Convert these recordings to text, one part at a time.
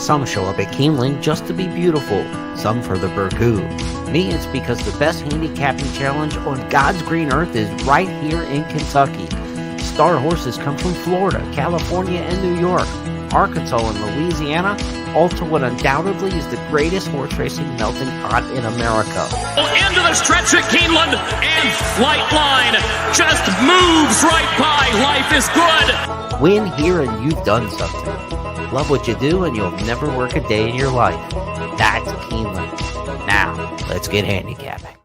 Some show up at Keeneland just to be beautiful, some for the burgoo. Me, it's because the best handicapping challenge on God's green earth is right here in Kentucky. Star horses come from Florida, California, and New York, Arkansas, and Louisiana, all to what undoubtedly is the greatest horse racing melting pot in America. Into the stretch at Keeneland, and Flight Line just moves right by. Life is good. Win here and you've done something. Love what you do and you'll never work a day in your life. That's Keeneland. Now, let's get handicapping.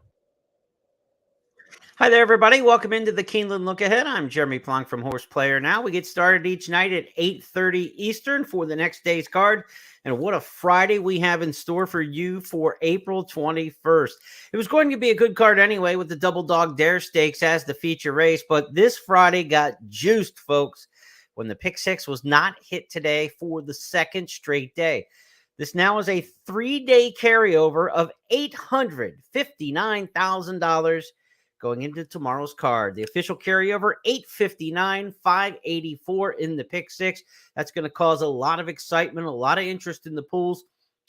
Hi there, everybody. Welcome into the Keeneland Look Ahead. I'm Jeremy Plonk from Horse Player Now. We get started each night at 8:30 Eastern for the next day's card. And what a Friday we have in store for you for April 21st. It was going to be a good card anyway with the Doubledogdare Stakes as the feature race, but this Friday got juiced, folks, when the pick six was not hit today for the second straight day. This now is a 3-day carryover of $859,000 going into tomorrow's card. The official carryover, $859,584 in the pick six. That's going to cause a lot of excitement, a lot of interest in the pools.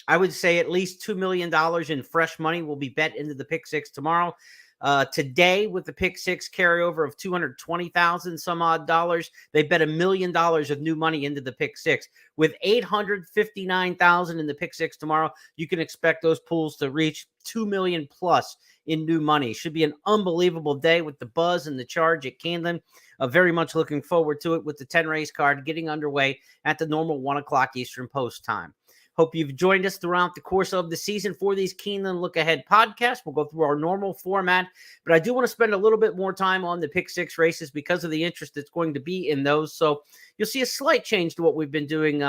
I would say at least $2 million in fresh money will be bet into the pick six tomorrow. Today, with the pick six carryover of $220,000 some odd dollars, they bet $1 million of new money into the pick six. With $859,000 in the pick six tomorrow, you can expect those pools to reach $2 million plus in new money. Should be an unbelievable day with the buzz and the charge at Keeneland. Very much looking forward to it with the 10 race card getting underway at the normal 1 o'clock Eastern post time. Hope you've joined us throughout the course of the season for these Keeneland Look Ahead podcasts. We'll go through our normal format, but I do want to spend a little bit more time on the pick six races because of the interest that's going to be in those. So you'll see a slight change to what we've been doing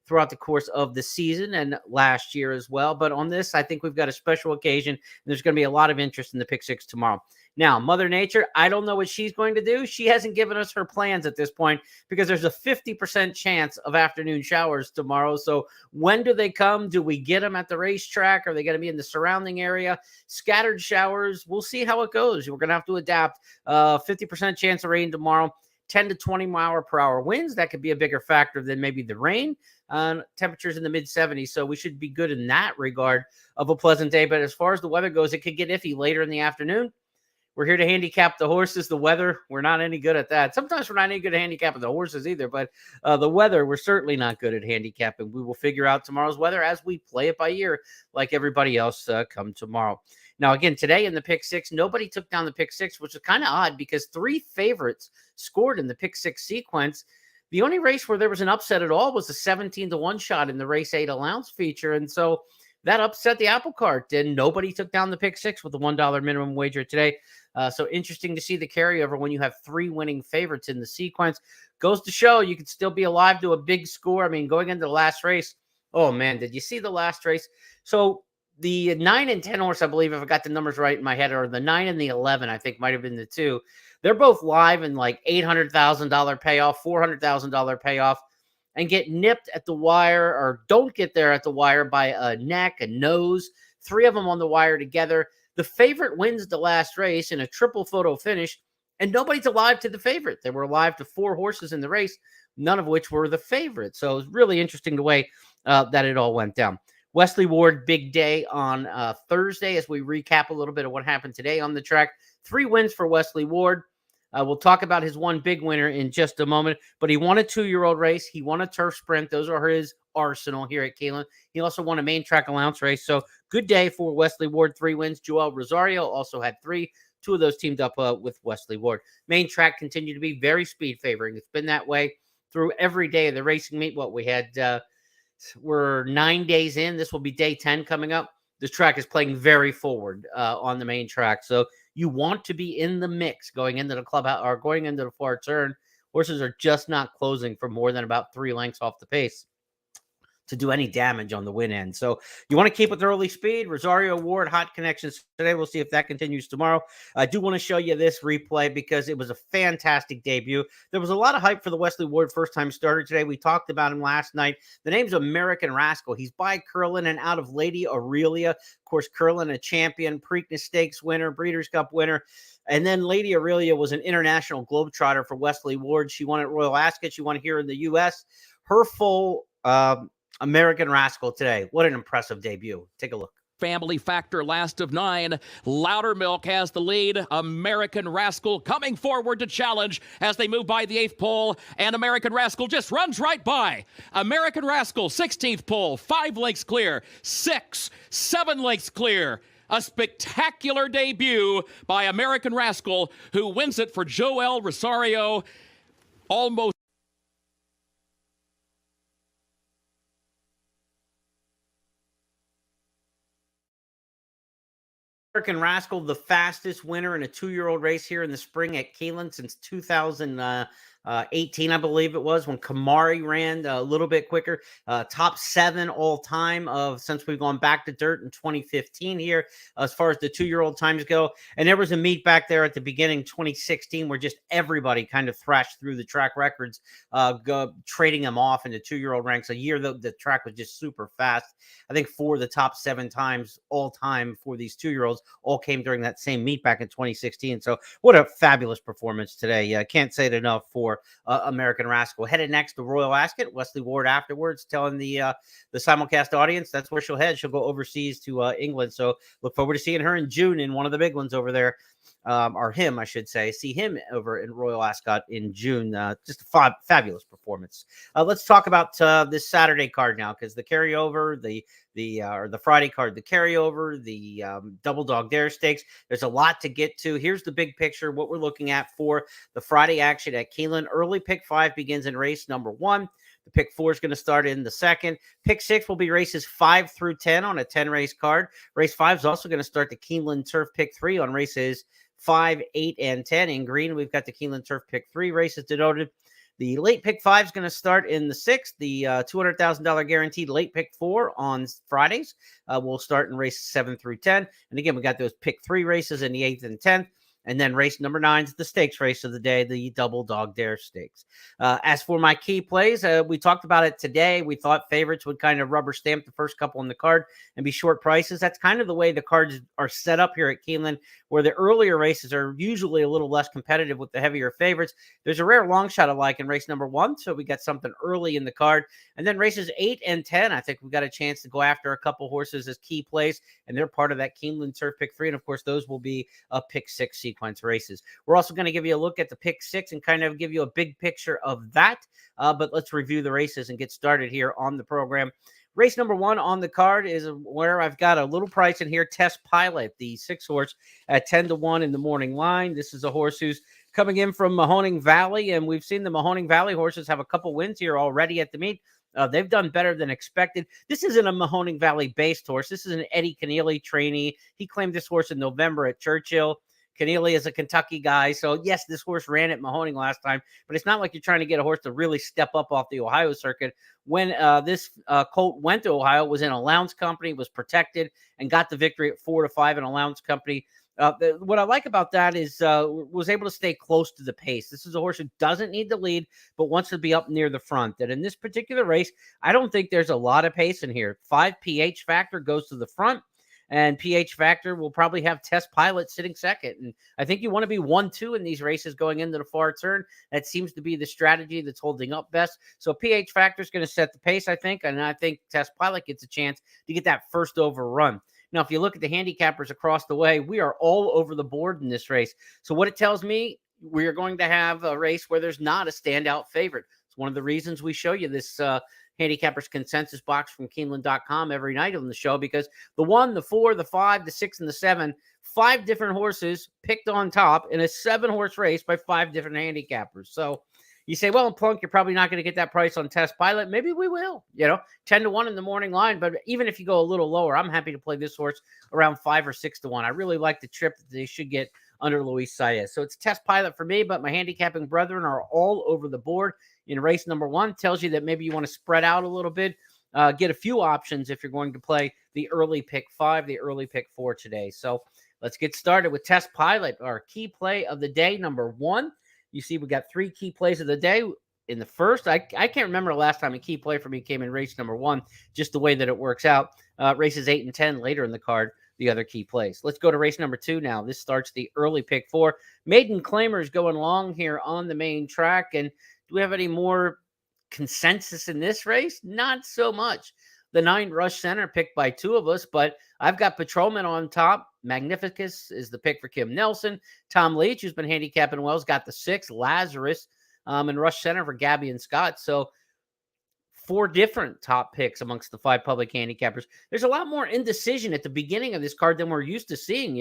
throughout the course of the season and last year as well. But on this, I think we've got a special occasion. And there's going to be a lot of interest in the pick six tomorrow. Now, Mother Nature, I don't know what she's going to do. She hasn't given us her plans at this point because there's a 50% chance of afternoon showers tomorrow. So when do they come? Do we get them at the racetrack? Are they going to be in the surrounding area? Scattered showers. We'll see how it goes. We're going to have to adapt. 50% chance of rain tomorrow. 10 to 20 mile per hour winds. That could be a bigger factor than maybe the rain. Temperatures in the mid 70s. So we should be good in that regard of a pleasant day. But as far as the weather goes, it could get iffy later in the afternoon. We're here to handicap the horses. The weather, we're not any good at that. Sometimes we're not any good at handicapping the horses either, but the weather, we're certainly not good at handicapping. We will figure out tomorrow's weather as we play it by ear like everybody else come tomorrow. Now, again, today in the pick six, nobody took down the pick six, which is kind of odd because 3 favorites scored in the pick six sequence. The only race where there was an upset at all was the 17-1 shot in the race 8 allowance feature. And so that upset the apple cart, and nobody took down the pick six with the $1 minimum wager today. So interesting to see the carryover when you have 3 winning favorites in the sequence. Goes to show you could still be alive to a big score. I mean, going into the last race, oh man, did you see the last race? So the 9 and 10 horse, I believe, if I got the numbers right in my head, or the 9 and the 11, I think might have been the 2. They're both live in like $800,000 payoff, $400,000 payoff, and get nipped at the wire or don't get there at the wire by a neck, a nose, 3 of them on the wire together. The favorite wins the last race in a triple photo finish, and nobody's alive to the favorite. They were alive to 4 horses in the race, none of which were the favorite. So it was really interesting the way that it all went down. Wesley Ward, big day on Thursday as we recap a little bit of what happened today on the track. 3 wins for Wesley Ward. We'll talk about his one big winner in just a moment, but he won a 2-year-old race. He won a turf sprint. Those are his arsenal here at Keeneland. He also won a main track allowance race. So good day for Wesley Ward, 3 wins. Joel Rosario also had 3. 2 of those teamed up with Wesley Ward. Main track continued to be very speed favoring. It's been that way through every day of the racing meet. What we had, we're 9 days in. This will be day 10 coming up. This track is playing very forward on the main track. So you want to be in the mix going into the clubhouse or going into the far turn. Horses are just not closing for more than about 3 lengths off the pace to do any damage on the win end. So you want to keep with early speed. Rosario Ward, hot connections today. We'll see if that continues tomorrow. I do want to show you this replay because it was a fantastic debut. There was a lot of hype for the Wesley Ward first-time starter today. We talked about him last night. The name's American Rascal. He's by Curlin and out of Lady Aurelia. Of course, Curlin, a champion, Preakness Stakes winner, Breeders' Cup winner. And then Lady Aurelia was an international globetrotter for Wesley Ward. She won at Royal Ascot. She won here in the U.S. Her full American Rascal today. What an impressive debut. Take a look. Family Factor, last of 9. Loudermilk has the lead. American Rascal coming forward to challenge as they move by the 8th pole, and American Rascal just runs right by. American Rascal, 16th pole, 5 lengths clear, 6, 7 lengths clear. A spectacular debut by American Rascal, who wins it for Joel Rosario. Almost. American Rascal, the fastest winner in a 2-year-old race here in the spring at Keeneland since 2018, I believe it was, when Kamari ran a little bit quicker. Top 7 all time since we've gone back to dirt in 2015 here, as far as the 2-year-old times go. And there was a meet back there at the beginning, 2016, where just everybody kind of thrashed through the track records, trading them off into 2-year-old ranks. A year the track was just super fast. I think 4 of the top 7 times all time for these 2-year-olds all came during that same meet back in 2016. So what a fabulous performance today. Can't say it enough for American Rascal. Headed next to Royal Ascot. Wesley Ward afterwards telling the simulcast audience that's where she'll head. She'll go overseas to England. So look forward to seeing her in June in one of the big ones over there. Or him, I should say. See him over in Royal Ascot in June. Just a fabulous performance. Let's talk about this Saturday card now, because the carryover, the Friday card, the carryover, the Doubledogdare Stakes. There's a lot to get to. Here's the big picture, what we're looking at for the Friday action at Keeneland. Early pick 5 begins in race number 1. The pick 4 is going to start in the second. Pick 6 will be races 5 through 10 on a 10-race card. Race 5 is also going to start the Keeneland Turf Pick 3 on races 5, 8, and 10. In green, we've got the Keeneland Turf Pick 3 races denoted. The late pick 5 is going to start in the 6th. The $200,000 guaranteed late pick 4 on Fridays will start in races 7 through 10. And again, we got those pick 3 races in the 8th and 10th. And then race number 9 is the stakes race of the day, the Doubledogdare Stakes. As for my key plays, we talked about it today. We thought favorites would kind of rubber stamp the first couple on the card and be short prices. That's kind of the way the cards are set up here at Keeneland, where the earlier races are usually a little less competitive with the heavier favorites. There's a rare long shot I like in race number 1, so we got something early in the card. And then races 8 and 10, I think we got a chance to go after a couple horses as key plays, and they're part of that Keeneland Turf Pick 3. And of course, those will be a pick 6 sequence races. We're also going to give you a look at the pick 6 and kind of give you a big picture of that. But let's review the races and get started here on the program. Race number 1 on the card is where I've got a little price in here. Test Pilot, the 6 horse at 10-1 in the morning line. This is a horse who's coming in from Mahoning Valley, and we've seen the Mahoning Valley horses have a couple wins here already at the meet. They've done better than expected. This isn't a Mahoning Valley-based horse. This is an Eddie Keneally trainee. He claimed this horse in November at Churchill. Keneally is a Kentucky guy. So, yes, this horse ran at Mahoning last time, but it's not like you're trying to get a horse to really step up off the Ohio circuit. When this colt went to Ohio, was in a Lowndes Company, was protected, and got the victory at 4-5 in a Lowndes Company. What I like about that is was able to stay close to the pace. This is a horse who doesn't need the lead, but wants to be up near the front. And in this particular race, I don't think there's a lot of pace in here. 5 PH Factor goes to the front, and PH Factor will probably have Test Pilot sitting second. And I think you want to be 1-2 in these races going into the far turn. That seems to be the strategy that's holding up best. So PH Factor is going to set the pace, I think, and I think Test Pilot gets a chance to get that first overrun. Now, if you look at the handicappers across the way, we are all over the board in this race. So what it tells me, we are going to have a race where there's not a standout favorite. It's one of the reasons we show you this handicappers consensus box from Keeneland.com every night on the show, because the 1, the 4, the 5, the 6, and the 7, 5 different horses picked on top in a 7-horse race by 5 different handicappers. So you say, well, Plonk, you're probably not going to get that price on Test Pilot. Maybe we will, 10-1 in the morning line. But even if you go a little lower, I'm happy to play this horse around 5 or 6-1. I really like the trip that they should get under Luis Saez. So it's Test Pilot for me, but my handicapping brethren are all over the board in race number 1. Tells you that maybe you want to spread out a little bit, get a few options if you're going to play the early pick 5, the early pick 4 today. So let's get started with Test Pilot, our key play of the day, number 1. You see, we got 3 key plays of the day. In the first, I can't remember the last time a key play for me came in race number 1, just the way that it works out. Races 8 and 10 later in the card, the other key plays. Let's go to race number 2 now. This starts the early pick 4. Maiden Claimers going long here on the main track. And do we have any more consensus in this race, not so much. The 9 Rush Center picked by 2 of us, but I've got Patrolman on top. Magnificus is the pick for Kim Nelson. Tom Leach, who's been handicapping well, has got the 6. Lazarus and Rush Center for Gabby and Scott. So 4 different top picks amongst the 5 public handicappers. There's a lot more indecision at the beginning of this card than we're used to seeing.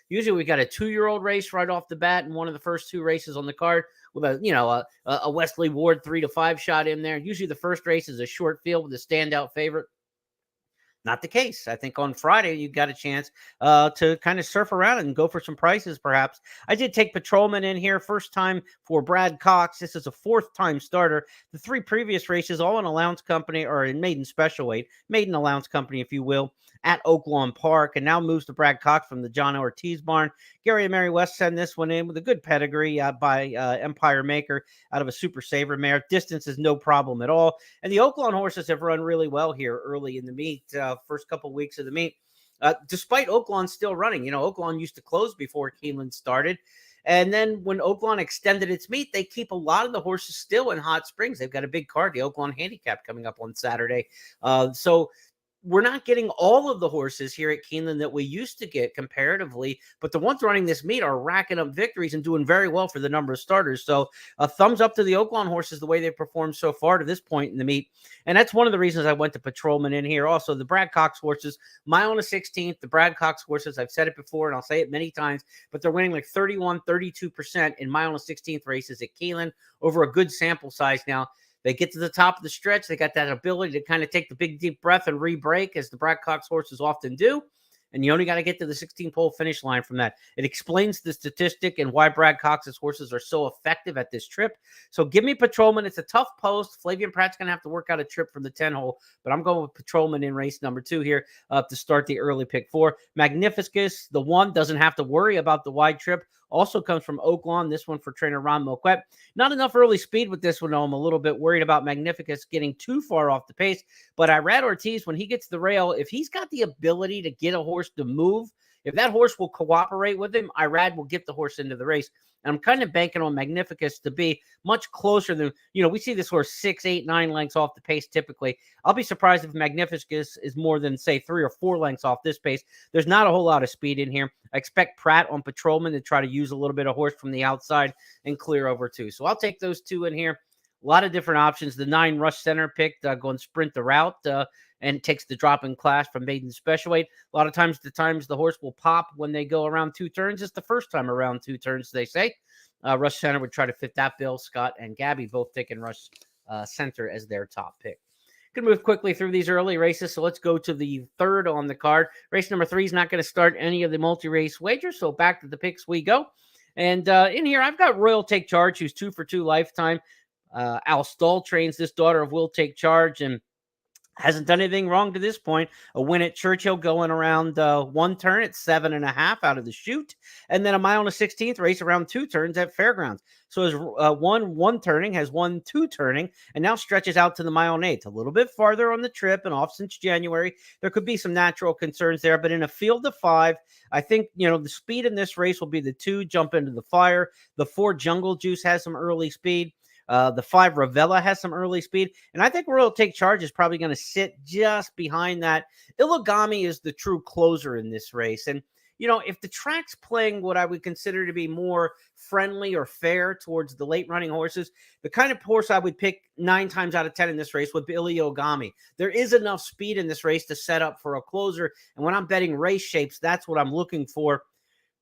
Usually we got a 2-year-old race right off the bat in one of the first 2 races on the card with a Wesley Ward 3 to 5 shot in there. Usually the first race is a short field with a standout favorite. Not the case. I think on Friday you got a chance to kind of surf around and go for some prices, perhaps. I did take Patrolman in here, first time for Brad Cox. This is a 4th time starter. The 3 previous races, all in allowance company or in maiden special weight, maiden allowance company, if you will, at Oaklawn Park, and now moves to Brad Cox from the John Ortiz barn. Gary and Mary West send this one in with a good pedigree by Empire Maker out of a Super Saver mare. Distance is no problem at all. And the Oaklawn horses have run really well here early in the meet, first couple weeks of the meet, despite Oaklawn still running. Oaklawn used to close before Keeneland started. And then when Oaklawn extended its meet, they keep a lot of the horses still in Hot Springs. They've got a big card, the Oaklawn Handicap, coming up on Saturday. So we're not getting all of the horses here at Keeneland that we used to get comparatively, but the ones running this meet are racking up victories and doing very well for the number of starters. So a thumbs up to the Oaklawn horses, the way they've performed so far to this point in the meet. And that's one of the reasons I went to Patrolman in here. Also, the Brad Cox horses, mile and a 16th, the Brad Cox horses, I've said it before and I'll say it many times, but they're winning like 31, 32% in mile and a 16th races at Keeneland over a good sample size now. They get to the top of the stretch. They got that ability to kind of take the big, deep breath and re-brake, as the Brad Cox horses often do. And you only got to get to the 16-pole finish line from that. It explains the statistic and why Brad Cox's horses are so effective at this trip. So give me Patrolman. It's a tough post. Flavian Pratt's going to have to work out a trip from the 10-hole, but I'm going with Patrolman in race number 2 here to start the early pick 4. Magnificus, the 1, doesn't have to worry about the wide trip. Also comes from Oaklawn. This one for trainer Ron Moquette. Not enough early speed with this one, though. I'm a little bit worried about Magnificus getting too far off the pace. But Irad Ortiz, when he gets the rail, if he's got the ability to get a horse to move, if that horse will cooperate with him, Irad will get the horse into the race. And I'm kind of banking on Magnificus to be much closer than, we see this horse 6, 8, 9 lengths off the pace typically. I'll be surprised if Magnificus is more than, say, 3 or 4 lengths off this pace. There's not a whole lot of speed in here. I expect Pratt on Patrolman to try to use a little bit of horse from the outside and clear over too. So I'll take those 2 in here. A lot of different options. The 9 Rush Center picked, going sprint the route and takes the drop in class from maiden special weight. A lot of times the horse will pop when they go around 2 turns. It's the first time around 2 turns, they say. Rush Center would try to fit that bill. Scott and Gabby both taking Rush Center as their top pick. Going to move quickly through these early races, so let's go to the 3rd on the card. Race number 3 is not going to start any of the multi-race wagers, so back to the picks we go. And in here, I've got Royal Take Charge, who's 2 for 2 lifetime. Al Stoll trains this daughter of Will Take Charge and hasn't done anything wrong to this point. A win at Churchill going around 1 turn at 7.5 out of the chute. And then a mile and a 16th race around 2 turns at Fairgrounds. So has won 1 turning, has won 2 turning, and now stretches out to the mile and 8th. A little bit farther on the trip and off since January. There could be some natural concerns there, but in a field of 5, I think, the speed in this race will be the 2 Jump Into the Fire. The 4 Jungle Juice has some early speed. The 5 Ravella has some early speed. And I think Royal Take Charge is probably going to sit just behind that. Illigami is the true closer in this race. And, if the track's playing what I would consider to be more friendly or fair towards the late running horses, the kind of horse I would pick 9 times out of 10 in this race would be Illigami. There is enough speed in this race to set up for a closer. And when I'm betting race shapes, that's what I'm looking for.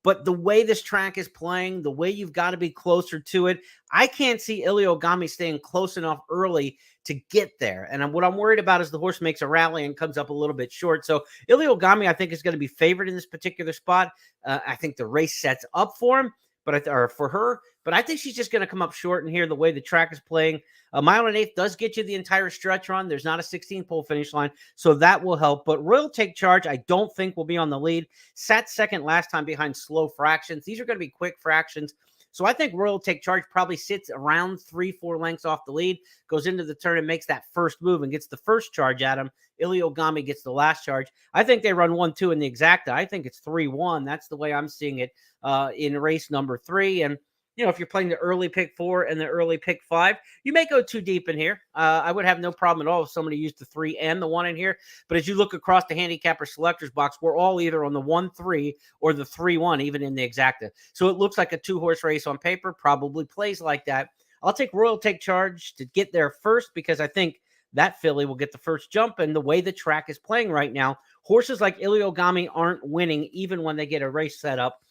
But the way this track is playing, the way you've got to be closer to it, I can't see Illigami staying close enough early to get there. And what I'm worried about is the horse makes a rally and comes up a little bit short. So Illigami, I think, is going to be favored in this particular spot. I think the race sets up for him, or for her. But I think she's just going to come up short in here the way the track is playing. A mile and 1/8 does get you the entire stretch run. There's not a 16-pole finish line, so that will help. But Royal Take Charge, I don't think will be on the lead. Sat second last time behind Slow Fractions. These are going to be quick fractions. So I think Royal Take Charge probably sits around 3-4 lengths off the lead, goes into the turn and makes that first move and gets the first charge at him. Illigami gets the last charge. I think they run 1-2 in the exacta. I think it's 3-1. That's the way I'm seeing it in race number 3. And if you're playing the early pick 4 and the early pick 5, you may go too deep in here. I would have no problem at all if somebody used the 3 and the 1 in here. But as you look across the handicapper selectors box, we're all either on the 1-3 or the 3-1, even in the exacta. So it looks like a 2-horse race on paper, probably plays like that. I'll take Royal Take Charge to get there first because I think that filly will get the first jump. And the way the track is playing right now, horses like Iliogami aren't winning even when they get a race set up.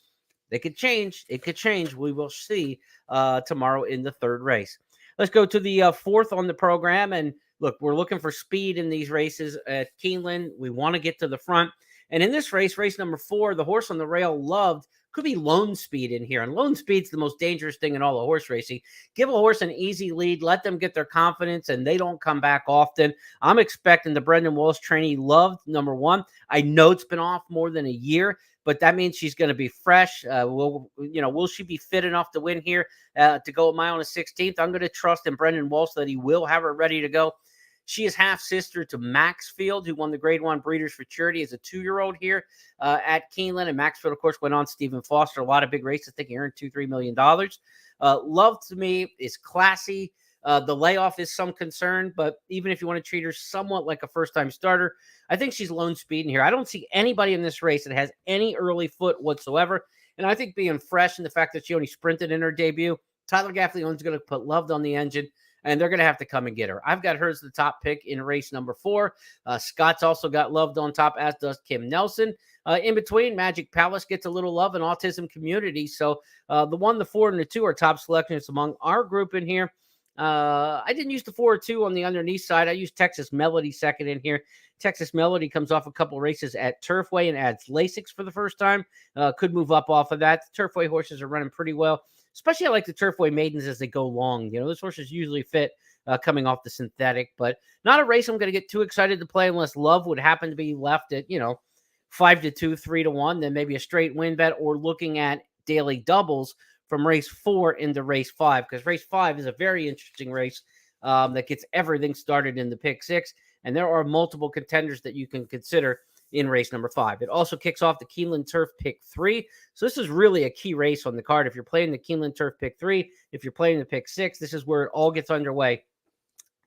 They could change. It could change. We will see tomorrow in the third race. Let's go to the fourth on the program. And look, we're looking for speed in these races at Keeneland. We want to get to the front. And in this race, race number 4, the horse on the rail, Loved, could be Lone Speed in here. And Lone Speed's the most dangerous thing in all of horse racing. Give a horse an easy lead, let them get their confidence, and they don't come back often. I'm expecting the Brendan Walsh trainee, Loved, number 1. I know it's been off more than a year, but that means she's going to be fresh. Will she be fit enough to win here to go a mile and a 16th? I'm going to trust in Brendan Walsh that he will have her ready to go. She is half sister to Maxfield, who won the Grade 1 Breeders' Futurity as a 2-year-old here at Keeneland. And Maxfield, of course, went on Stephen Foster, a lot of big races. I think he earned $2-3 million. Love to me is classy. The layoff is some concern, but even if you want to treat her somewhat like a first-time starter, I think she's Lone Speed in here. I don't see anybody in this race that has any early foot whatsoever. And I think being fresh and the fact that she only sprinted in her debut, Tyler Gaffleone's going to put Loved on the engine, and they're going to have to come and get her. I've got her as the top pick in race number 4. Scott's also got Loved on top, as does Kim Nelson. In between, Magic Palace gets a little love in Autism Community. So the 1, the 4, and the 2 are top selections among our group in here. I didn't use the 4 or 2 on the underneath side. I used Texas Melody second in here. Texas Melody comes off a couple races at Turfway and adds Lasix for the first time. Could move up off of that. The Turfway horses are running pretty well. Especially I like the Turfway maidens as they go long. Those horses usually fit coming off the synthetic, but not a race I'm going to get too excited to play unless Love would happen to be left at, 5-2, 3-1, then maybe a straight win bet, or looking at daily doubles from race 4 into race 5, because race 5 is a very interesting race that gets everything started in the pick 6. And there are multiple contenders that you can consider in race number 5. It also kicks off the Keeneland Turf Pick 3. So this is really a key race on the card. If you're playing the Keeneland Turf Pick 3, if you're playing the Pick 6, this is where it all gets underway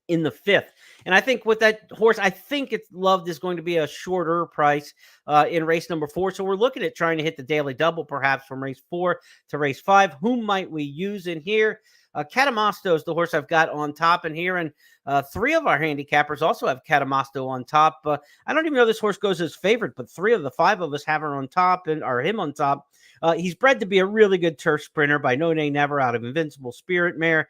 in the 5th. And I think with that horse, I think it's Loved is going to be a shorter price in race number 4. So we're looking at trying to hit the daily double perhaps from race 4 to race 5. Whom might we use in here? Catamasto is the horse I've got on top in here, and 3 of our handicappers also have Catamasto on top. I don't even know this horse goes as favorite, but 3 of the 5 of us have her on top and are him on top. He's bred to be a really good turf sprinter by No Nay Never out of Invincible Spirit Mare.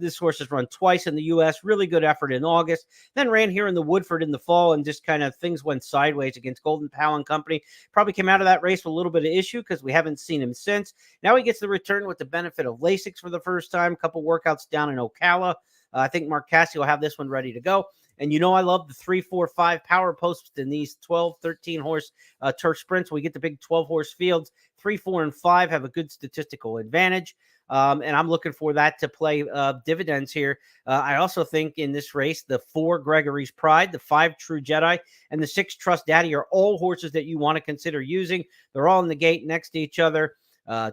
This horse has run twice in the U.S., really good effort in August, then ran here in the Woodford in the fall, and just kind of things went sideways against Golden Powell and company. Probably came out of that race with a little bit of issue because we haven't seen him since. Now he gets the return with the benefit of Lasix for the first time, a couple workouts down in Ocala. I think Mark Cassio will have this one ready to go. And I love the 3, 4, 5 power posts in these 12, 13 horse turf sprints. We get the big 12 horse fields. 3, 4, and 5 have a good statistical advantage. And I'm looking for that to play dividends here. I also think in this race, the 4 Gregory's Pride, the 5 True Jedi, and the 6 Trust Daddy are all horses that you want to consider using. They're all in the gate next to each other.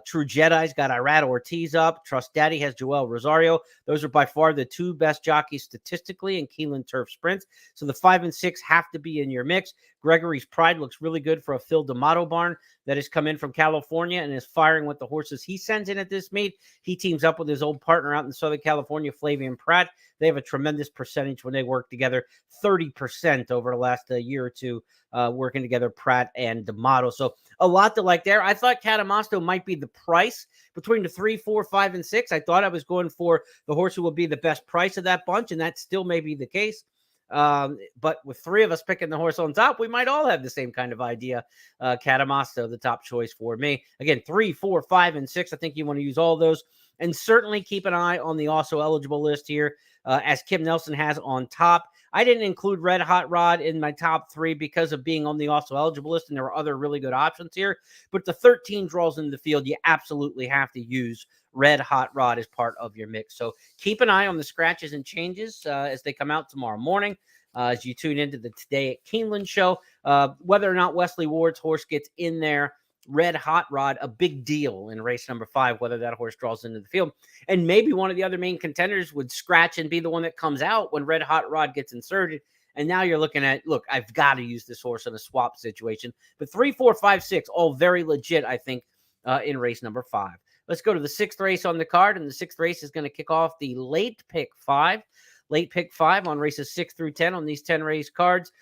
True Jedi's got Irad Ortiz up. Trust Daddy has Joel Rosario. Those are by far the 2 best jockeys statistically in Keeneland Turf Sprints. So the 5 and 6 have to be in your mix. Gregory's Pride looks really good for a Phil D'Amato barn that has come in from California and is firing with the horses he sends in at this meet. He teams up with his old partner out in Southern California, Flavian Pratt. They have a tremendous percentage when they work together, 30% over the last year or two working together, Pratt and D'Amato. So a lot to like there. I thought Catamasto might be the price between the 3, 4, 5, and 6. I thought I was going for the horse who will be the best price of that bunch, and that still may be the case. But with 3 of us picking the horse on top, we might all have the same kind of idea. Catamasto, the top choice for me. Again, 3, 4, 5, and 6. I think you want to use all those. And certainly keep an eye on the also eligible list here, as Kim Nelson has on top. I didn't include Red Hot Rod in my top 3 because of being on the also eligible list, and there were other really good options here. But the 13 draws in the field, you absolutely have to use Red Hot Rod as part of your mix. So keep an eye on the scratches and changes as they come out tomorrow morning. As you tune into the Today at Keeneland show, whether or not Wesley Ward's horse gets in there Red Hot Rod a big deal in race number 5, whether that horse draws into the field. And maybe one of the other main contenders would scratch and be the one that comes out when Red Hot Rod gets inserted. And now you're looking at, look, I've got to use this horse in a swap situation. But 3, 4, 5, 6, all very legit, I think, in race number 5. Let's go to the 6th race on the card. And the 6th race is going to kick off the late pick 5. Late pick 5 on races 6 through 10 on these 10 race cards.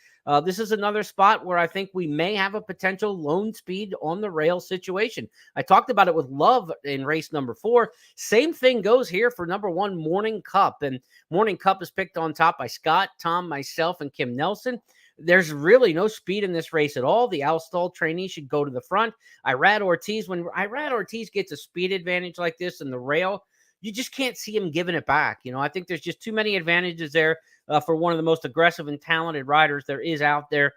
This is another spot where I think we may have a potential lone speed on the rail situation. I talked about it with Love in race number 4. Same thing goes here for number 1, Morning Cup. And Morning Cup is picked on top by Scott, Tom, myself, and Kim Nelson. There's really no speed in this race at all. The Alstall trainee should go to the front. Irad Ortiz, when Irad Ortiz gets a speed advantage like this in the rail, you just can't see him giving it back. I think there's just too many advantages there for one of the most aggressive and talented riders there is out there.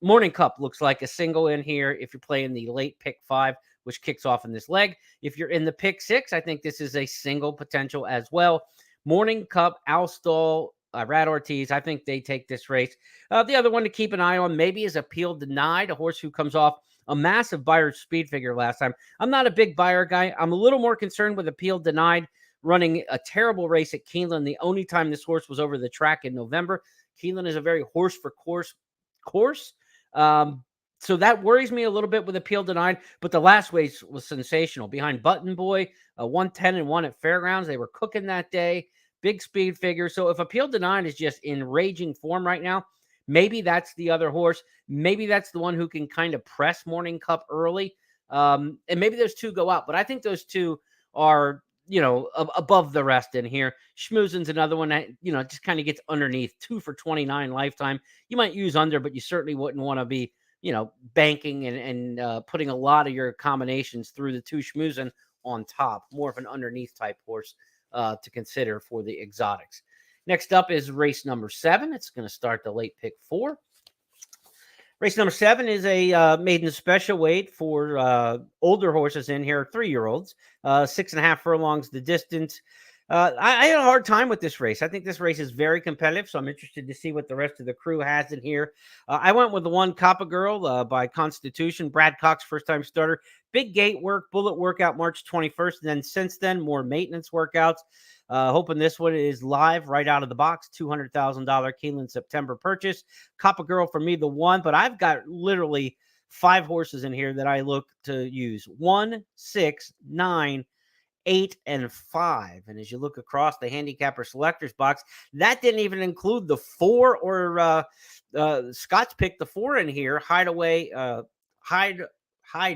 Morning Cup looks like a single in here if you're playing the late pick 5, which kicks off in this leg. If you're in the pick 6, I think this is a single potential as well. Morning Cup, Alstall, Irad Ortiz, I think they take this race. The other one to keep an eye on maybe is Appeal Denied, a horse who comes off a massive Beyer speed figure last time. I'm not a big Beyer guy. I'm a little more concerned with Appeal Denied running a terrible race at Keeneland. The only time this horse was over the track in November. Keeneland is a very horse for course. So that worries me a little bit with Appeal Denied, but the last race was sensational. Behind Button Boy, 110-1 at Fairgrounds. They were cooking that day. Big speed figure. So if Appeal Denied is just in raging form right now, maybe that's the other horse. Maybe that's the one who can kind of press Morning Cup early. And maybe those two go out, but I think those two are, above the rest in here. Schmoozen's another one that, just kind of gets underneath. 2 for 29 lifetime. You might use under, but you certainly wouldn't want to be, banking and putting a lot of your combinations through the 2 Schmoozen on top. More of an underneath type horse to consider for the exotics. Next up is race number 7. It's going to start the late pick 4. Race number 7 is a maiden special weight for older horses in here, 3-year-olds. 6.5 furlongs the distance. I had a hard time with this race. I think this race is very competitive, so I'm interested to see what the rest of the crew has in here. I went with the 1 Coppa Girl by Constitution. Brad Cox, first-time starter. Big gate work, bullet workout March 21st, and then since then, more maintenance workouts. Hoping this one is live right out of the box. $200,000 Keeneland September purchase. Coppa Girl for me, the 1, but I've got literally 5 horses in here that I look to use. 1, 6, 9, 8, and 5. And as you look across the handicapper selectors box, that didn't even include the 4 or Scott's picked the 4 in here. Hide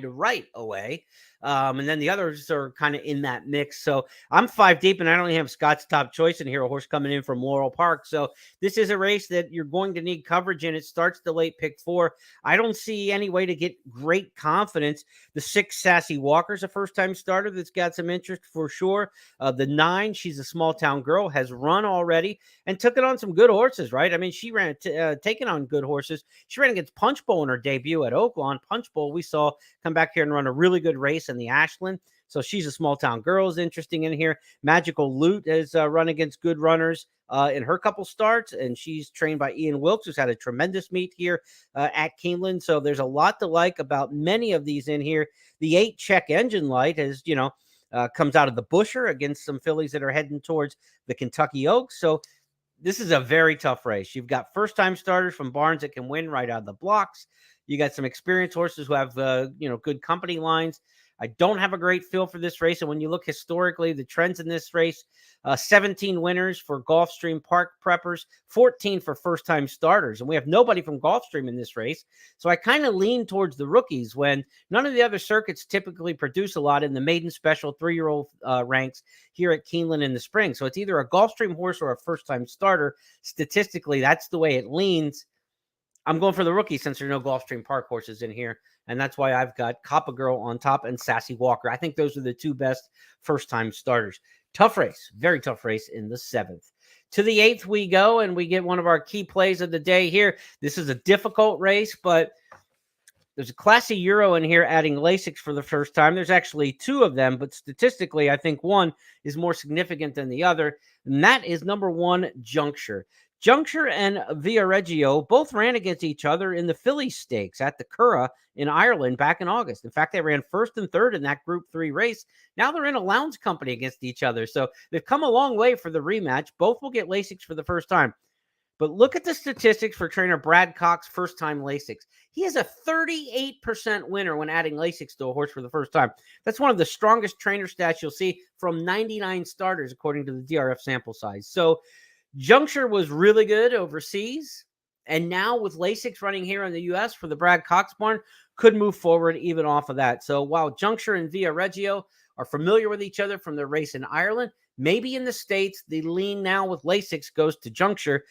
right away. And then the others are kind of in that mix. So I'm 5 deep, and I only have Scott's top choice in here, a horse coming in from Laurel Park. So this is a race that you're going to need coverage in. It starts the late pick 4. I don't see any way to get great confidence. The 6 Sassy Walker's a first-time starter that's got some interest for sure. The 9, she's a small-town girl, has run already and took it on some good horses, right? I mean, she ran taking on good horses. She ran against Punch Bowl in her debut at Oaklawn. Punch Bowl, we saw come back here and run a really good race in the Ashland. So she's a small town girl is interesting in here. Magical Loot has run against good runners in her couple starts, and she's trained by Ian Wilkes, who's had a tremendous meet here at Keeneland. So there's a lot to like about many of these in here. The 8 Check Engine Light has, comes out of the Busher against some fillies that are heading towards the Kentucky Oaks. So this is a very tough race. You've got first-time starters from barns that can win right out of the blocks. You got some experienced horses who have, good company lines. I don't have a great feel for this race. And when you look historically, the trends in this race, 17 winners for Gulfstream Park preppers, 14 for first-time starters. And we have nobody from Gulfstream in this race. So I kind of lean towards the rookies when none of the other circuits typically produce a lot in the maiden special 3-year-old ranks here at Keeneland in the spring. So it's either a Gulfstream horse or a first-time starter. Statistically, that's the way it leans. I'm going for the rookie since there are no Gulfstream Park horses in here. And that's why I've got Coppa Girl on top and Sassy Walker. I think those are the 2 best first-time starters. Tough race, very tough race in the 7th. To the 8th we go, and we get one of our key plays of the day here. This is a difficult race, but there's a Classy Euro in here adding Lasix for the first time. There's actually 2 of them, but statistically, I think one is more significant than the other, and that is number 1, Juncture. Juncture and Viareggio both ran against each other in the Philly Stakes at the Curragh in Ireland back in August. In fact, they ran first and third in that Group 3 race. Now they're in a lounge company against each other. So they've come a long way for the rematch. Both will get Lasix for the first time. But look at the statistics for trainer Brad Cox, first-time Lasix. He is a 38% winner when adding Lasix to a horse for the first time. That's one of the strongest trainer stats you'll see from 99 starters, according to the DRF sample size. So Juncture was really good overseas. And now with Lasix running here in the U.S. for the Brad Cox barn, could move forward even off of that. So while Juncture and Viareggio are familiar with each other from their race in Ireland, maybe in the States, the lean now with Lasix goes to Juncture,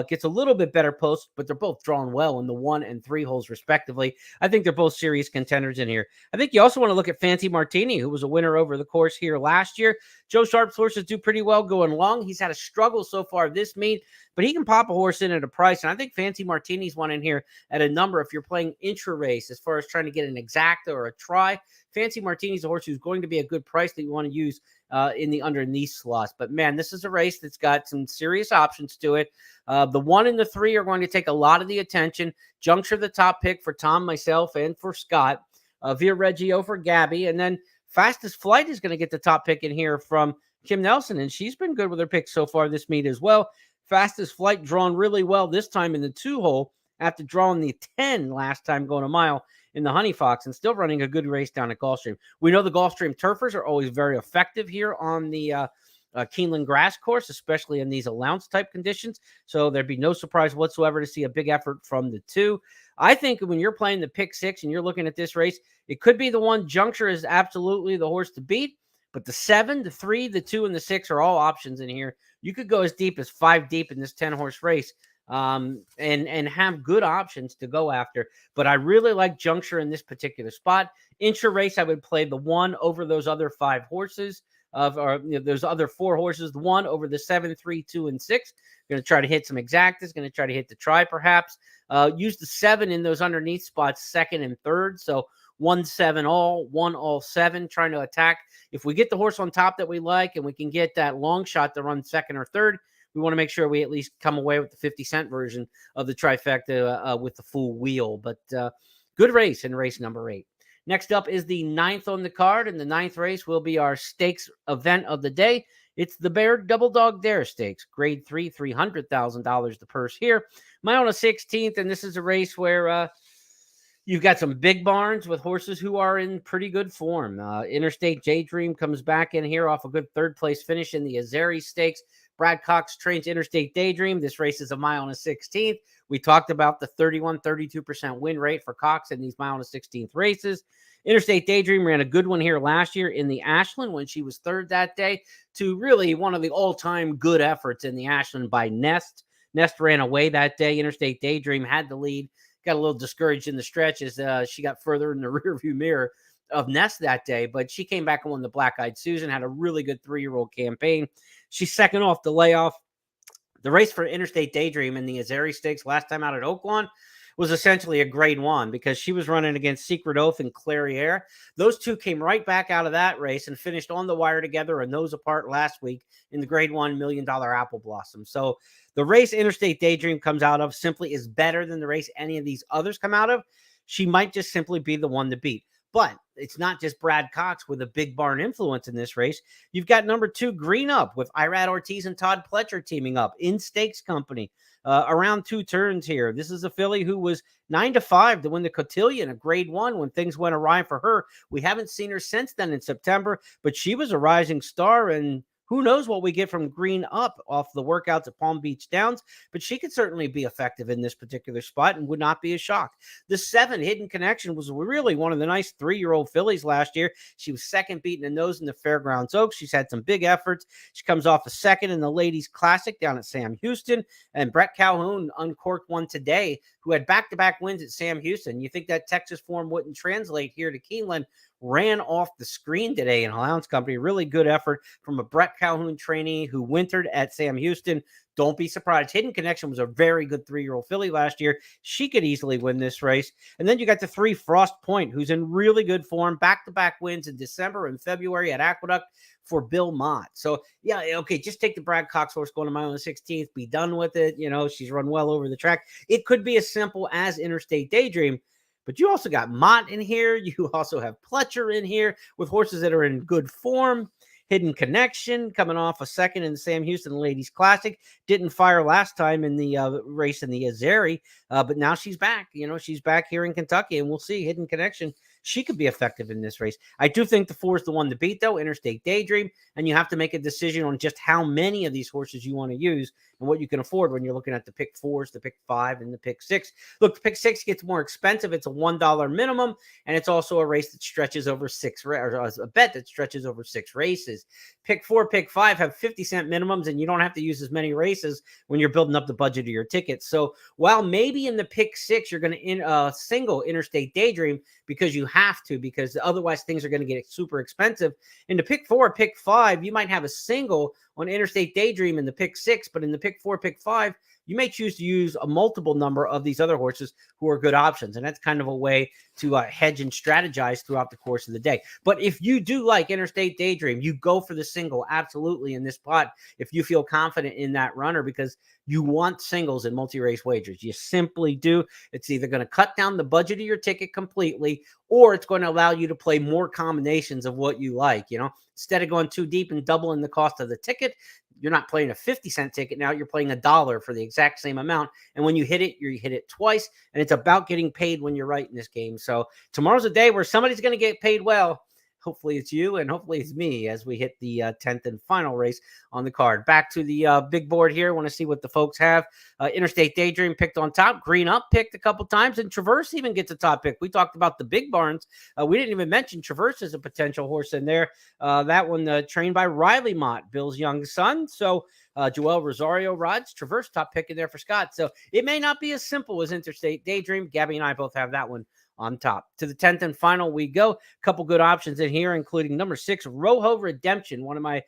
gets a little bit better post, but they're both drawn well in the 1 and 3 holes, respectively. I think they're both serious contenders in here. I think you also want to look at Fancy Martini, who was a winner over the course here last year. Joe Sharp's horses do pretty well going long. He's had a struggle so far this meet, but he can pop a horse in at a price. And I think Fancy Martini's one in here at a number if you're playing intra-race as far as trying to get an exacta or a try. Fancy Martini's a horse who's going to be a good price that you want to use in the underneath slots. But man, this is a race that's got some serious options to it. The 1 and the 3 are going to take a lot of the attention. Juncture, the top pick for Tom, myself, and for Scott. Viareggio for Gabby. And then Fastest Flight is going to get the top pick in here from Kim Nelson. And she's been good with her picks so far this meet as well. Fastest Flight drawn really well this time in the 2-hole after drawing the 10 last time going a mile in the Honey Fox, and still running a good race down at Gulfstream. We know the Gulfstream turfers are always very effective here on the Keeneland grass course, especially in these allowance type conditions. So there'd be no surprise whatsoever to see a big effort from the 2. I think when you're playing the pick 6 and you're looking at this race, it could be the one. Juncture is absolutely the horse to beat, but the 7, the 3, the 2, and the 6 are all options in here. You could go as deep as 5 deep in this 10-horse race. And have good options to go after. But I really like Juncture in this particular spot. Intra race, I would play the 1 over those other 5 horses, those other 4 horses, the 1 over the 7, 3, 2, and 6. Going to try to hit some exactas, going to try to hit the try perhaps. Use the 7 in those underneath spots, 2nd and 3rd. So 1, 7 all, 1 all 7, trying to attack. If we get the horse on top that we like and we can get that long shot to run 2nd or 3rd, we want to make sure we at least come away with the 50-cent version of the trifecta with the full wheel. But good race in race number 8. Next up is the 9th on the card, and the 9th race will be our stakes event of the day. It's the Doubledogdare Stakes, Grade 3, $300,000 the purse here. Mile on a 16th, and this is a race where you've got some big barns with horses who are in pretty good form. Interstate Daydream comes back in here off a good 3rd-place finish in the Azeri Stakes. Brad Cox trains Interstate Daydream. This race is a mile and a 16th. We talked about the 32% win rate for Cox in these mile and a 16th races. Interstate Daydream ran a good one here last year in the Ashland when she was 3rd that day, to really one of the all-time good efforts in the Ashland by Nest. Nest ran away that day. Interstate Daydream had the lead. Got a little discouraged in the stretch as she got further in the rearview mirror of Nest that day, but she came back and won the Black-Eyed Susan, had a really good 3-year-old campaign. She's 2nd off the layoff. The race for Interstate Daydream in the Azeri Stakes last time out at Oaklawn was essentially a grade 1 because she was running against Secret Oath and Clairiere. Those two came right back out of that race and finished on the wire together, a nose apart last week in the grade 1 $1 million Apple Blossom. So the race Interstate Daydream comes out of simply is better than the race any of these others come out of. She might just simply be the one to beat. But it's not just Brad Cox with a big barn influence in this race. You've got number 2, Green Up, with Irad Ortiz and Todd Pletcher teaming up in Stakes Company around 2 turns here. This is a filly who was 9-5 to win the Cotillion, a grade 1 when things went awry for her. We haven't seen her since then in September, but she was a rising star, and who knows what we get from Green Up off the workouts at Palm Beach Downs, but she could certainly be effective in this particular spot and would not be a shock. The 7, Hidden Connection, was really one of the nice 3-year-old fillies last year. She was 2nd beating the nose in the Fairgrounds Oaks. She's had some big efforts. She comes off a 2nd in the Ladies Classic down at Sam Houston, and Brett Calhoun uncorked one today who had back-to-back wins at Sam Houston. You think that Texas form wouldn't translate here to Keeneland? ran off the screen today in Allowance Company. Really good effort from a Brett Calhoun trainee who wintered at Sam Houston. Don't be surprised. Hidden Connection was a very good 3-year-old filly last year. She could easily win this race. And then you got the 3 Frost Point, who's in really good form. Back-to-back wins in December and February at Aqueduct for Bill Mott. So, yeah, okay, just take the Brad Cox horse going to mile on the 16th. Be done with it. You know, she's run well over the track. It could be as simple as Interstate Daydream. But you also got Mott in here. You also have Pletcher in here with horses that are in good form. Hidden Connection coming off a second in the Sam Houston Ladies Classic. Didn't fire last time in the race in the Azeri, but now she's back. You know, she's back here in Kentucky, and we'll see. Hidden Connection, she could be effective in this race. I do think the 4 is the one to beat, though, Interstate Daydream, and you have to make a decision on just how many of these horses you want to use and what you can afford when you're looking at the pick 4s, the pick 5, and the pick 6. Look, the pick 6 gets more expensive. It's a $1 minimum, and it's also a race that stretches over 6, or a bet that stretches over 6 races. Pick 4, pick 5 have 50-cent minimums, and you don't have to use as many races when you're building up the budget of your tickets. So while maybe in the pick 6 you're going to single Interstate Daydream because you have to, because otherwise things are going to get super expensive. In the pick 4, pick 5, you might have a single on Interstate Daydream in the pick 6, but in the pick 4, pick 5, you may choose to use a multiple number of these other horses who are good options. And that's kind of a way to hedge and strategize throughout the course of the day. But if you do like Interstate Daydream, you go for the single absolutely in this spot if you feel confident in that runner, because you want singles in multi-race wagers. You simply do. It's either going to cut down the budget of your ticket completely, or it's going to allow you to play more combinations of what you like. You know, instead of going too deep and doubling the cost of the ticket, you're not playing a 50-cent ticket now. You're playing $1 for the exact same amount. And when you hit it, you hit it twice. And it's about getting paid when you're right in this game. So tomorrow's a day where somebody's going to get paid well. Hopefully it's you, and hopefully it's me as we hit the 10th and final race on the card. Back to the big board here. Want to see what the folks have. Interstate Daydream picked on top. Green Up picked a couple times, and Traverse even gets a top pick. We talked about the big barns. We didn't even mention Traverse as a potential horse in there. That one trained by Riley Mott, Bill's young son. So Joel Rosario rides. Traverse top pick in there for Scott. So it may not be as simple as Interstate Daydream. Gabby and I both have that one on top. To the 10th and final we go. A couple good options in here, including number 6, Rojo Redemption, one of my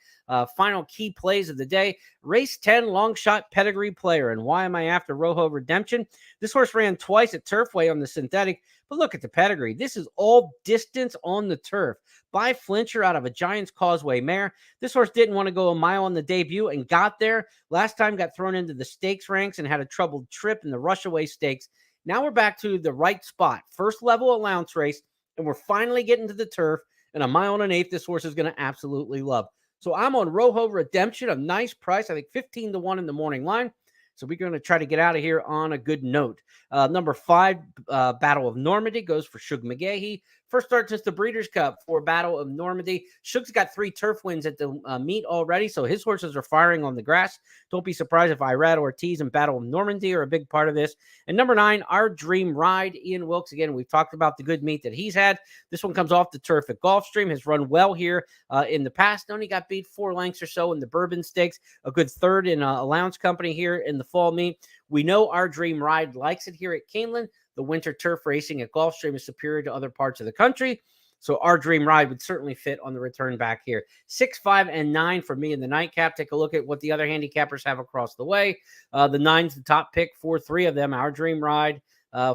final key plays of the day. Race 10, long shot pedigree player. And why am I after Rojo Redemption? This horse ran twice at Turfway on the synthetic, but look at the pedigree. This is all distance on the turf. By Flincher out of a Giants Causeway mare. This horse didn't want to go a mile on the debut and got there. Last time got thrown into the stakes ranks and had a troubled trip in the Rushaway Stakes. Now we're back to the right spot. First level allowance race, and we're finally getting to the turf. And a mile and an eighth, this horse is going to absolutely love. So I'm on Rojo Redemption, a nice price. I think 15-1 in the morning line. So we're going to try to get out of here on a good note. Number 5, Battle of Normandy, goes for Shug McGahee. First start since the Breeders' Cup for Battle of Normandy. Shug's got 3 turf wins at the meet already, so his horses are firing on the grass. Don't be surprised if Irad Ortiz and Battle of Normandy are a big part of this. And number 9, Our Dream Ride, Ian Wilkes. Again, we've talked about the good meet that he's had. This one comes off the turf at Gulfstream, has run well here in the past. Only got beat 4 lengths or so in the Bourbon Stakes. A good third in Allowance Company here in the fall meet. We know Our Dream Ride likes it here at Keeneland. The winter turf racing at Gulfstream is superior to other parts of the country. So Our Dream Ride would certainly fit on the return back here. 6, 5, and 9 for me in the nightcap. Take a look at what the other handicappers have across the way. The 9's the top pick for 3 of them. Our Dream Ride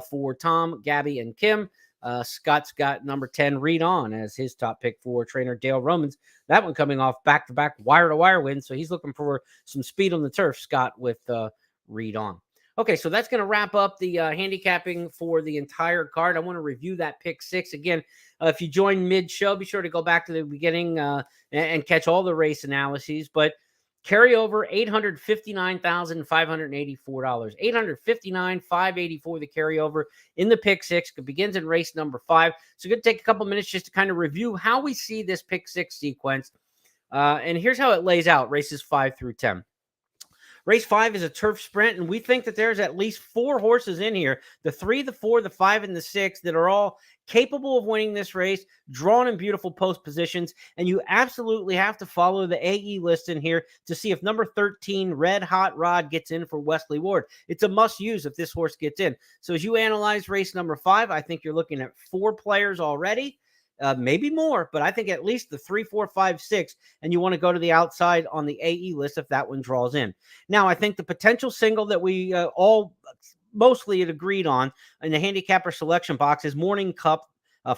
for Tom, Gabby, and Kim. Scott's got number 10, Read On, as his top pick for trainer Dale Romans. That one coming off back-to-back wire-to-wire wins. So he's looking for some speed on the turf, Scott, with Read On. Okay, so that's going to wrap up the handicapping for the entire card. I want to review that pick 6 again. If you join mid-show, be sure to go back to the beginning and catch all the race analyses. But carryover, $859,584. $859,584 the carryover in the pick 6. It begins in race number 5. So going to take a couple minutes just to kind of review how we see this pick 6 sequence. And here's how it lays out, races 5 through 10. Race 5 is a turf sprint, and we think that there's at least 4 horses in here, the 3, the 4, the 5, and the 6, that are all capable of winning this race, drawn in beautiful post positions, and you absolutely have to follow the AE list in here to see if number 13, Red Hot Rod, gets in for Wesley Ward. It's a must-use if this horse gets in. So as you analyze race number 5, I think you're looking at 4 players already. maybe more, but I think at least the 3, 4, 5, 6, and you want to go to the outside on the AE list if that one draws in. Now, I think the potential single that we all mostly had agreed on in the handicapper selection box is Morning Cup.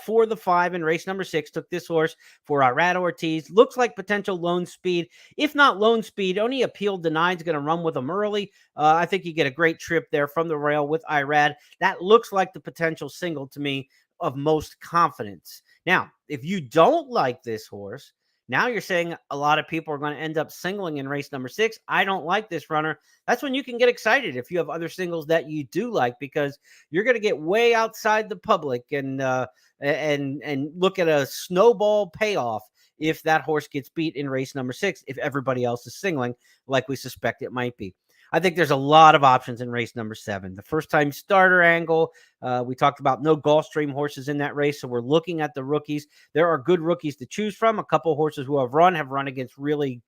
For the 5 in race number 6, took this horse for Irad Ortiz. Looks like potential lone speed. If not lone speed, only appeal denied is going to run with them early. I think you get a great trip there from the rail with Irad. That looks like the potential single to me of most confidence. Now, if you don't like this horse, now you're saying a lot of people are going to end up singling in race number 6. I don't like this runner. That's when you can get excited if you have other singles that you do like, because you're going to get way outside the public and look at a snowball payoff if that horse gets beat in race number 6, if everybody else is singling like we suspect it might be. I think there's a lot of options in race number 7. The first-time starter angle, we talked about no Gulfstream horses in that race, so we're looking at the rookies. There are good rookies to choose from. A couple horses who have run against really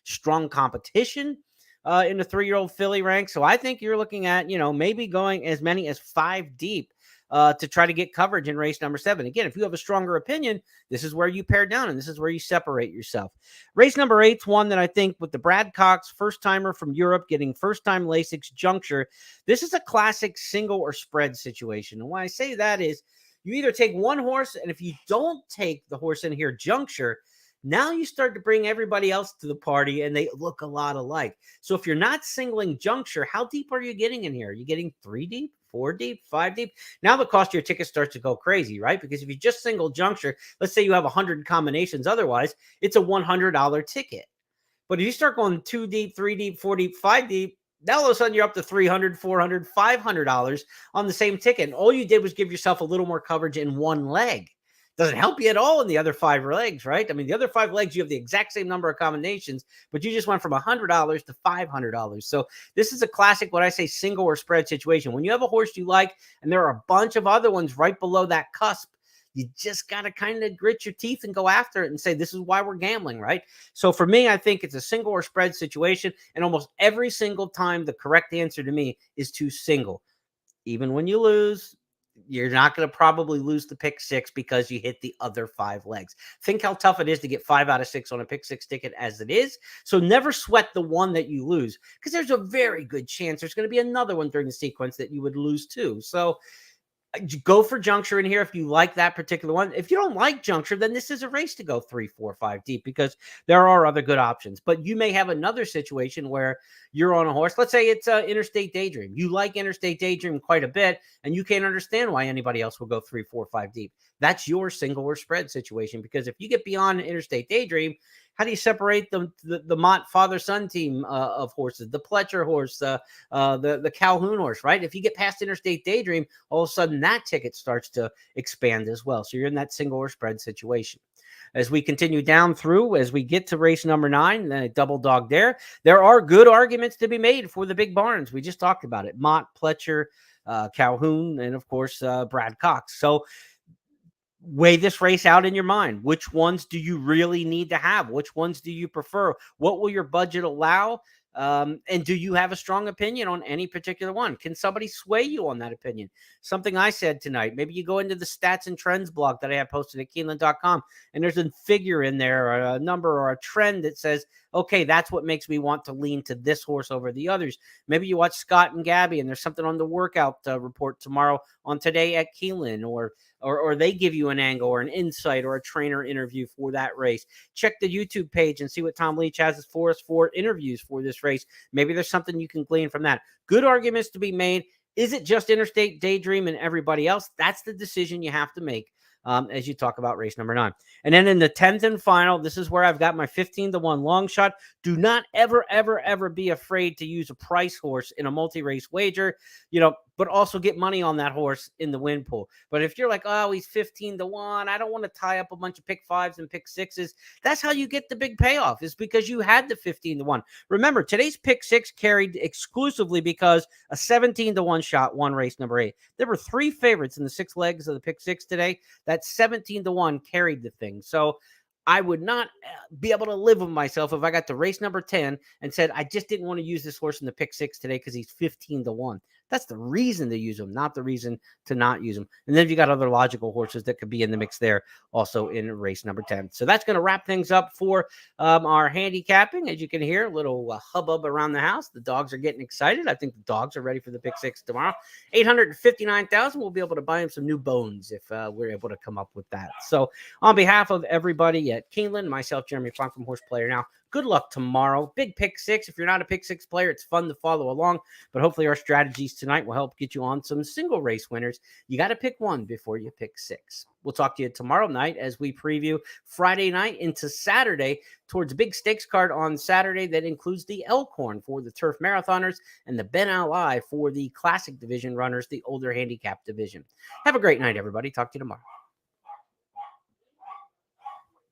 strong competition in the 3-year-old filly rank. So I think you're looking at, maybe going as many as 5 deep to try to get coverage in race number 7. Again, if you have a stronger opinion, this is where you pare down and this is where you separate yourself. Race number 8's one that I think, with the Brad Cox first-timer from Europe getting first-time Lasix juncture, this is a classic single or spread situation. And why I say that is you either take one horse, and if you don't take the horse in here juncture, now you start to bring everybody else to the party and they look a lot alike. So if you're not singling juncture, how deep are you getting in here? Are you getting 3 deep, 4 deep, 5 deep? Now the cost of your ticket starts to go crazy, right? Because if you just single juncture, let's say you have 100 combinations, otherwise it's a $100 ticket. But if you start going 2 deep, 3 deep, 4 deep, 5 deep, now all of a sudden you're up to $300, $400, $500 on the same ticket. And all you did was give yourself a little more coverage in one leg. Doesn't help you at all in the other 5 legs, right? I mean, the other 5 legs, you have the exact same number of combinations, but you just went from $100 to $500. So this is a classic, what I say, single or spread situation. When you have a horse you like, and there are a bunch of other ones right below that cusp, you just got to kind of grit your teeth and go after it and say, this is why we're gambling, right? So for me, I think it's a single or spread situation. And almost every single time, the correct answer to me is to single. Even when you lose, you're not going to probably lose the pick 6 because you hit the other 5 legs. Think how tough it is to get 5 out of 6 on a pick 6 ticket as it is. So never sweat the one that you lose, because there's a very good chance there's going to be another one during the sequence that you would lose too. So go for juncture in here if you like that particular one. If you don't like juncture, then this is a race to go 3, 4, 5 deep, because there are other good options. But you may have another situation where you're on a horse. Let's say it's Interstate Daydream. You like Interstate Daydream quite a bit, and you can't understand why anybody else will go 3, 4, 5 deep. That's your single or spread situation, because if you get beyond Interstate Daydream, how do you separate the Mott father-son team of horses, the Pletcher horse, the Calhoun horse, right? If you get past Interstate Daydream, all of a sudden that ticket starts to expand as well. So you're in that single or spread situation. As we continue down through, as we get to race number 9, Doubledogdare, there are good arguments to be made for the big barns. We just talked about it. Mott, Pletcher, Calhoun, and of course, Brad Cox. So weigh this race out in your mind. Which ones do you really need to have? Which ones do you prefer? What will your budget allow? And do you have a strong opinion on any particular one? Can somebody sway you on that opinion? Something I said tonight, maybe you go into the stats and trends blog that I have posted at Keeneland.com, and there's a figure in there, or a number or a trend that says, okay, that's what makes me want to lean to this horse over the others. Maybe you watch Scott and Gabby, and there's something on the workout report tomorrow on Today at Keeneland, or they give you an angle or an insight or a trainer interview for that race. Check the YouTube page and see what Tom Leach has for us for interviews for this race. Maybe there's something you can glean from that. Good arguments to be made. Is it just Interstate Daydream and everybody else? That's the decision you have to make as you talk about race number 9. And then in the 10th and final, this is where I've got my 15-1 long shot. Do not ever, ever, ever be afraid to use a price horse in a multi-race wager, but also get money on that horse in the win pool. But if you're like, oh, he's 15-1, I don't want to tie up a bunch of pick 5s and pick 6s. That's how you get the big payoff, is because you had the 15-1. Remember, today's pick 6 carried exclusively because a 17-1 shot won race number 8. There were 3 favorites in the 6 legs of the pick 6 today. That 17-1 carried the thing. So I would not be able to live with myself if I got to race number 10 and said, I just didn't want to use this horse in the pick 6 today because he's 15-1. That's the reason to use them, not the reason to not use them. And then you got other logical horses that could be in the mix there also in race number 10. So that's going to wrap things up for our handicapping. As you can hear, a little hubbub around the house. The dogs are getting excited. I think the dogs are ready for the pick six tomorrow. 859,000. We'll be able to buy them some new bones if we're able to come up with that. So on behalf of everybody at Keeneland, myself, Jeremy Plonk from Horse Player Now, good luck tomorrow. Big pick six. If you're not a pick six player, it's fun to follow along, but hopefully our strategies tonight will help get you on some single race winners. You got to pick one before you pick six. We'll talk to you tomorrow night as we preview Friday night into Saturday towards a big stakes card on Saturday that includes the Elkhorn for the turf marathoners and the Ben Ali for the classic division runners, the older handicap division. Have a great night, everybody. Talk to you tomorrow.